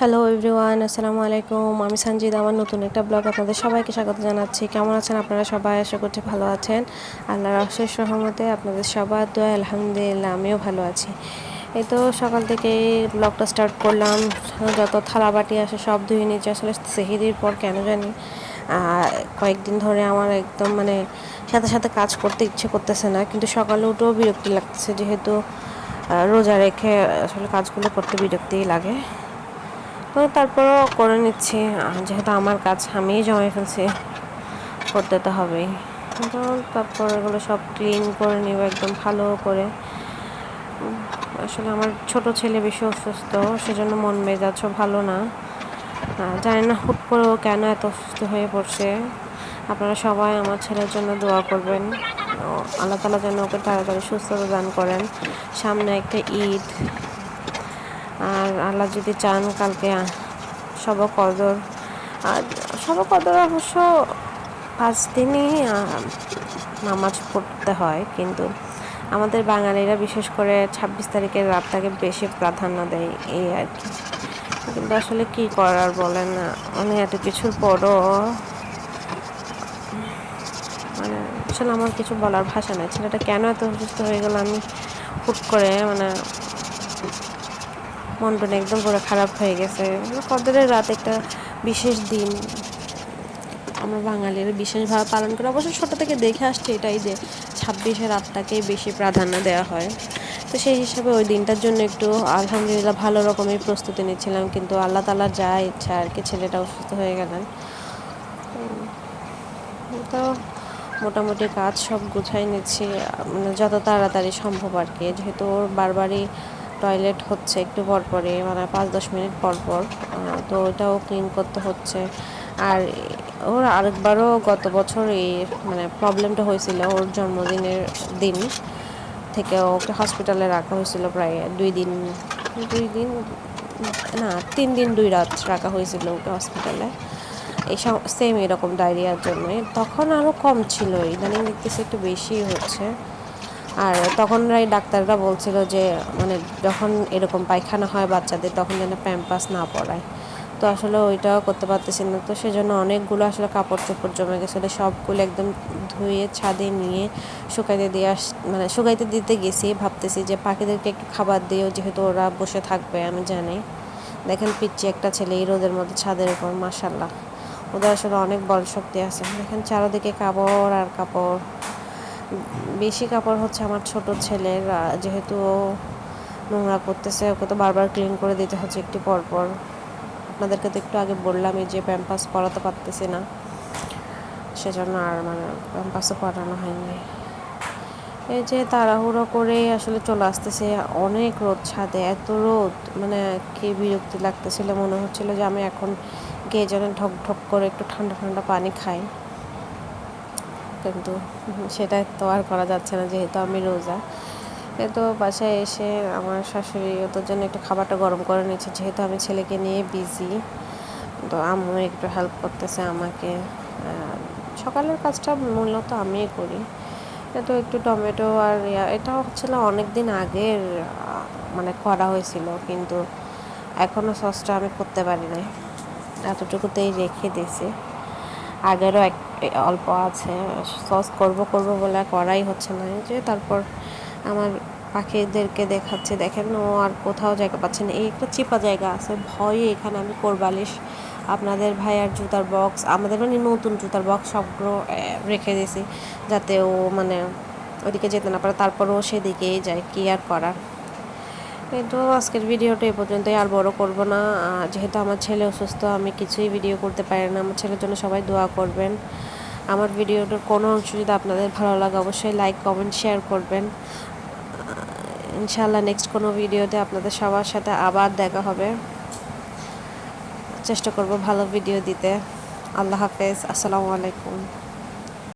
Hello everyone, আসসালামু আলাইকুম। আমি সঞ্জিদ, আমার নতুন একটা ব্লগ আপনাদের সবাইকে স্বাগত জানাচ্ছি। কেমন আছেন আপনারা সবাই? আশা করছি ভালো আছেন। আল্লাহর অশেষ রহমতে আপনাদের সবার দোয়া আলহামদুলিল্লাহ আমিও ভালো আছি। এই তো সকাল থেকেই ব্লগটা স্টার্ট করলাম। যত থালাবাটি আসে সব ধুয়ে নিচ্ছে। আসলে সেহরির পর কেন জানি কয়েকদিন ধরে আমার একদম সাথে সাথে কাজ করতে ইচ্ছে করতেছে না, কিন্তু সকালে উঠেও বিরক্তি লাগতেছে, যেহেতু রোজা রেখে আসলে কাজগুলো করতে বিরক্তিই লাগে। তো তারপরও করে নিচ্ছি, যেহেতু আমার কাজ আমিই জমাই ফেলছি, করতে তো হবেই। তো তারপর এগুলো সব ক্লিন করে নিব একদম ভালো করে। আসলে আমার ছোট ছেলে বেশি অসুস্থ, সেজন্য মন মেজাজও ভালো না। জানি না হুট করেও কেন এত অসুস্থ হয়ে পড়ছে। আপনারা সবাই আমার ছেলের জন্য দোয়া করবেন, আল্লাহ তাআলা যেন ওকে তাড়াতাড়ি সুস্থতা দান করেন। সামনে একটা ঈদ, আর আল্লাহ যদি চান কালকে শবে কদর। আর শবে কদর অবশ্য 5 দিনই নামাজ পড়তে হয়, কিন্তু আমাদের বাঙালিরা বিশেষ করে 26 তারিখের রাতটাকে বেশি প্রাধান্য দেয়, এই আর কি। কিন্তু আসলে কি করার বলেন না, এত কিছুর পরও আসলে আমার কিছু বলার ভাষা নেই। ছেলেটা কেন এত অসুস্থ হয়ে গেল, আমি হুট করে মন টন একদম পুরো খারাপ হয়ে গেছে। কদরের রাত একটা বিশেষ দিন, আমরা বাঙালিরা বিশেষভাবে পালন করে। অবশ্য ছোটো থেকে দেখে আসছে এটাই, যে 26 রাতটাকে বেশি প্রাধান্য দেওয়া হয়। তো সেই হিসাবে ওই দিনটার জন্য একটু আলহামদুলিল্লাহ ভালো রকমের প্রস্তুতি নিচ্ছিলাম, কিন্তু আল্লাহ তাআলার যা ইচ্ছা আর কি, ছেলেটা অসুস্থ হয়ে গেলেন। তো মোটামুটি কাজ সব গুছাই নিচ্ছি, যত তাড়াতাড়ি সম্ভব আর কি, যেহেতু ওর বারবারই টয়লেট হচ্ছে একটু পরপরই, 5-10 মিনিট পরপর। তো ওটাও ক্লিন করতে হচ্ছে। আর ওর আরেকবারও গত বছর এই প্রবলেমটা হয়েছিল, ওর জন্মদিনের দিন থেকে ওকে হসপিটালে রাখা হয়েছিল প্রায় 2 দিন, 2 দিন না 3 দিন 2 রাত রাখা হয়েছিল ওকে হসপিটালে। এই সেম এরকম ডায়রিয়ার জন্য। তখন আরও কম ছিল, ইদানিং দেখতেছি একটু বেশি হচ্ছে। আর তখনরাই ডাক্তাররা বলছিল যে যখন এরকম পায়খানা হয় বাচ্চাদের, তখন যেন প্যাম্পাস না পরায়। তো আসলে ওইটাও করতে পারতেছি না, তো সেজন্য অনেকগুলো আসলে কাপড় চোপড় জমে গেছিলো, সবগুলো একদম ধুয়ে ছাদে নিয়ে শুকাইতে দিয়ে শুকাইতে দিতে গেছি। ভাবতেছি যে পাখিদেরকে একটু খাবার দিয়েও, যেহেতু ওরা বসে থাকবে আমি জানি। দেখেন পিচ্চি একটা ছেলে এই রোদের মধ্যে ছাদের উপর, মাশাল্লাহ ওদের আসলে অনেক বল শক্তি আছে। দেখেন চারদিকে কাপড় আর কাপড়। বেশি কাপড় হচ্ছে আমার ছোট ছেলের, যেহেতু নোংরা করতেছে, ওকে তো বারবার ক্লিন করে দিতে হচ্ছে একটু পরপর। আপনাদেরকে তো একটু আগে বললামই যে প্যাম্পাস পরাতে পারতেছি না, সেজন্য আর প্যাম্পাসও পরানো হয়নি। এই যে তাড়াহুড়ো করে আসলে চলে আসতেছে, অনেক রোদ ছাদে, এত রোদ কি বিরক্তি লাগতেছিল। মনে হচ্ছিল যে আমি এখন গিয়ে যেন ঢক ঢক করে একটু ঠান্ডা ঠান্ডা পানি খাই, কিন্তু সেটা তো আর করা যাচ্ছে না, যেহেতু আমি রোজা। তো বাসায় এসে আমার শাশুড়ি ওদের জন্য একটু খাবারটা গরম করে নিচ্ছে, যেহেতু আমি ছেলেকে নিয়ে বিজি। তো আম্মু একটু হেল্প করতেছে আমাকে। সকালের কাজটা মূলত আমিই করি। তো একটু টমেটো আর এটা হচ্ছিল অনেক দিন আগের, করা হয়েছিল, কিন্তু এখনও সসটা আমি করতে পারি নাই, এতটুকুতেই রেখে দিয়েছি। আগেরও অল্প আছে, সস করব বলে করাই হচ্ছে না। যে তারপর আমার পাখিদেরকে দেখাচ্ছে, দেখেন ও আর কোথাও জায়গা পাচ্ছে না, এই একটা চিপা জায়গা আছে, ভয়ে এখানে আমি কোরবালিশ, আপনাদের ভাইয়ার জুতার বক্স, আমাদের নতুন জুতার বক্স সবগুলো রেখে দিয়েছি, যাতে ও ওদিকে যেতে না পারে। তারপরও সেদিকেই যায়, কি আর করার। তো আজকের ভিডিওটা এ পর্যন্তই, আর বড় করব না। যেহেতু আমার ছেলে অসুস্থ, আমি কিছুই ভিডিও করতে পারি না। আমার ছেলের জন্য সবাই দোয়া করবেন। আমার ভিডিওটার কোনো অংশ যদি আপনাদের ভালো লাগে, অবশ্যই লাইক কমেন্ট শেয়ার করবেন। ইনশাআল্লাহ নেক্সট কোনো ভিডিওতে আপনাদের সবার সাথে আবার দেখা হবে। চেষ্টা করব ভালো ভিডিও দিতে। আল্লাহ হাফেজ, আসসালামু আলাইকুম।